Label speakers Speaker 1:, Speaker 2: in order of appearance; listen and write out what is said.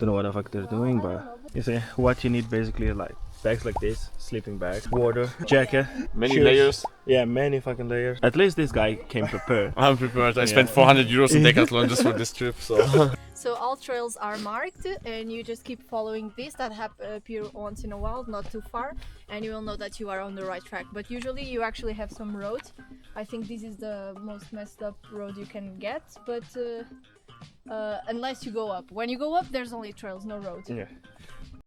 Speaker 1: Don't know what the fuck they're doing, but you see, what you need basically is like bags like this, sleeping bag, water, jacket,
Speaker 2: Many
Speaker 1: shoes.
Speaker 2: layers.
Speaker 1: Yeah, many fucking layers. At least this guy came prepared.
Speaker 2: I'm prepared. I spent 400 euros in Decathlon just for this trip, so.
Speaker 3: So all trails are marked and you just keep following these that appear once in a while, not too far, and you will know that you are on the right track. But usually you actually have some road. I think this is the most messed up road you can get, but unless you go up. When you go up, there's only trails, no road.
Speaker 1: Yeah.